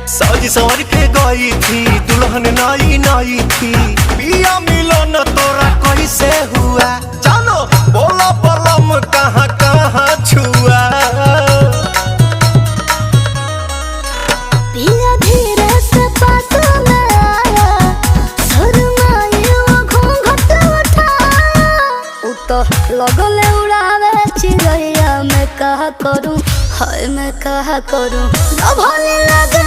साजी सवारी के गई थी दुल्हन नाई नाई थी। पिया मिलन तोरा कैसे हुआ चलो बोला बलम कहाँ कहाँ छुआ। पिया धीरे से पास में आया शर्माई वो घूंघट उठाया। उ तो लगले उड़ावे चिड़ैया मैं कहा करूं हाय मैं कहा करूं। भले लगे